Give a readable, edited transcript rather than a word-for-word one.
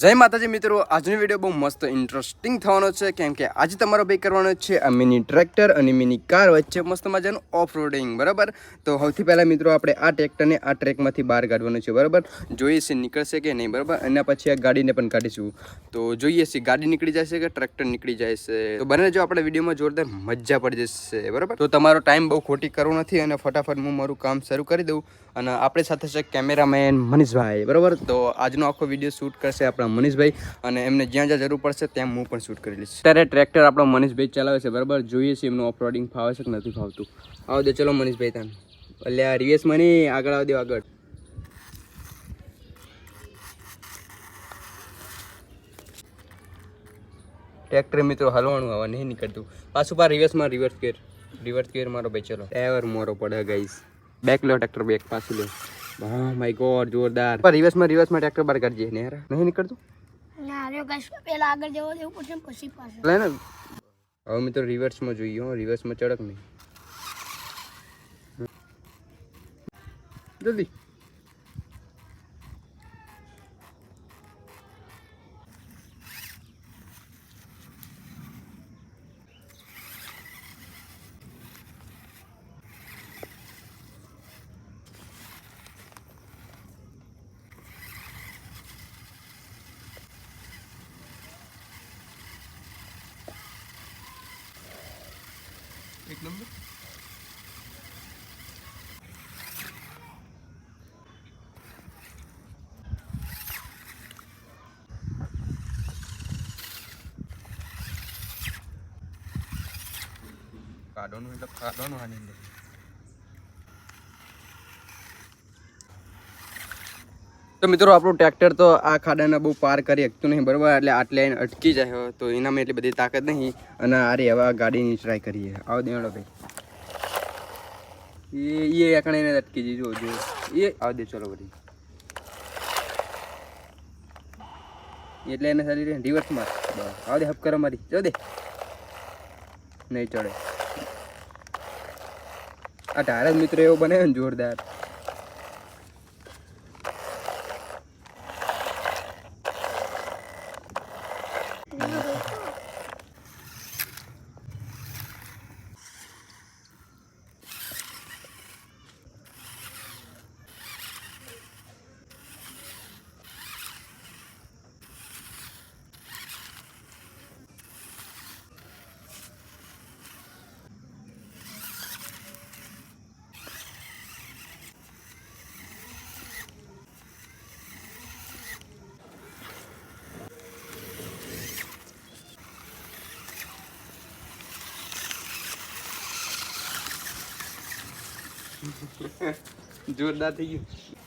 જય માતાજી મિત્રો, આજનો વિડીયો બહુ મસ્ત ઇન્ટરેસ્ટિંગ થવાનો છે કેમ કે આજે તમારો ભાઈ કરવાનો છે આ મિની ટ્રેક્ટર અને મિની કાર વચ્ચે મસ્ત મજાનું ઓફ રોડિંગ. બરાબર, તો સૌથી પહેલાં મિત્રો આપણે આ ટ્રેક્ટરને આ ટ્રેકમાંથી બહાર કાઢવાનું છે. બરાબર, જોઈએ છે નીકળશે કે નહીં. બરાબર, એના પછી આ ગાડીને પણ કાઢીશું. તો જોઈએ છે ગાડી નીકળી જશે કે ટ્રેક્ટર નીકળી જાય છે. તો બને જો આપણે વિડીયોમાં જોરદાર મજા પડી જશે. બરાબર, તો તમારો ટાઈમ બહુ ખોટી કરવો નથી અને ફટાફટ હું મારું કામ શરૂ કરી દઉં. અને આપણી સાથે છે કેમેરામેન મનીષભાઈ. બરાબર, તો આજનો આખો વિડીયો શૂટ કરશે આપણા મનીષભાઈ અને એમને જ્યાં જ્યાં જરૂર પડશે ત્યાં હું પણ શૂટ કરી લઈશ. અત્યારે ટ્રેક્ટર આપણો મનીષભાઈ ચલાવે છે. બરાબર, જોઈએ છીએ એમનું ઓફરોડિંગ ફાવે છે કે નથી ફાવતું. આવો દે ચલો મનીષભાઈ તાન. એટલે આ રિવેશમાં નહીં, આગળ આવ દે આગળ. ટ્રેક્ટર મિત્રો હલવાનું હવે નહીં નીકળતું. પાછું પા રિવર્સમાં રિવર્સ ગેર મારો ભાઈ. ચલો ડ્રાઈવર મોરો પડે ગાઈસ. બેક લો ટ્રેક્ટર, બેક પાછું લો. હા માય ગોડ, જોરદાર. રિવર્સમાં ટ્રેક્ટર બહાર કાઢજે ને યાર, નહીં નીકળતું. ના રે ગાઈસ, પેલા આગળ જવો દેવું પડશે પછી પાછળ. લે ને હવે મિત્રો રિવર્સમાં જોઈએ. હો રિવર્સમાં ચડક નહીં. જલ્દી. એક નંબર. કાઢવાનું એટલે કાઢવાનું આની અંદર. તો મિત્રો આપણું ટ્રેક્ટર તો આ ખાડાને બહુ પાર કરી શકતું નહીં. બરાબર, એટલે આટલે અટકી જાય તો એનામાં એટલી બધી તાકાત નહીં. અને આરે હવે આ ગાડીની ટ્રાય કરીએ. આવો દેવાડો ભાઈ. એ એકણે અટકી જઈ. જો એ આવ દે. ચલો બધી એટલે એને સારી રીતે રિવર્સમાં આવ દે. હપ કરો મારી. જો દે, નહીં ચડે. આ ટાયર જ મિત્રો એવો બને ને જોરદાર. જોરદાર થઈ ગયું.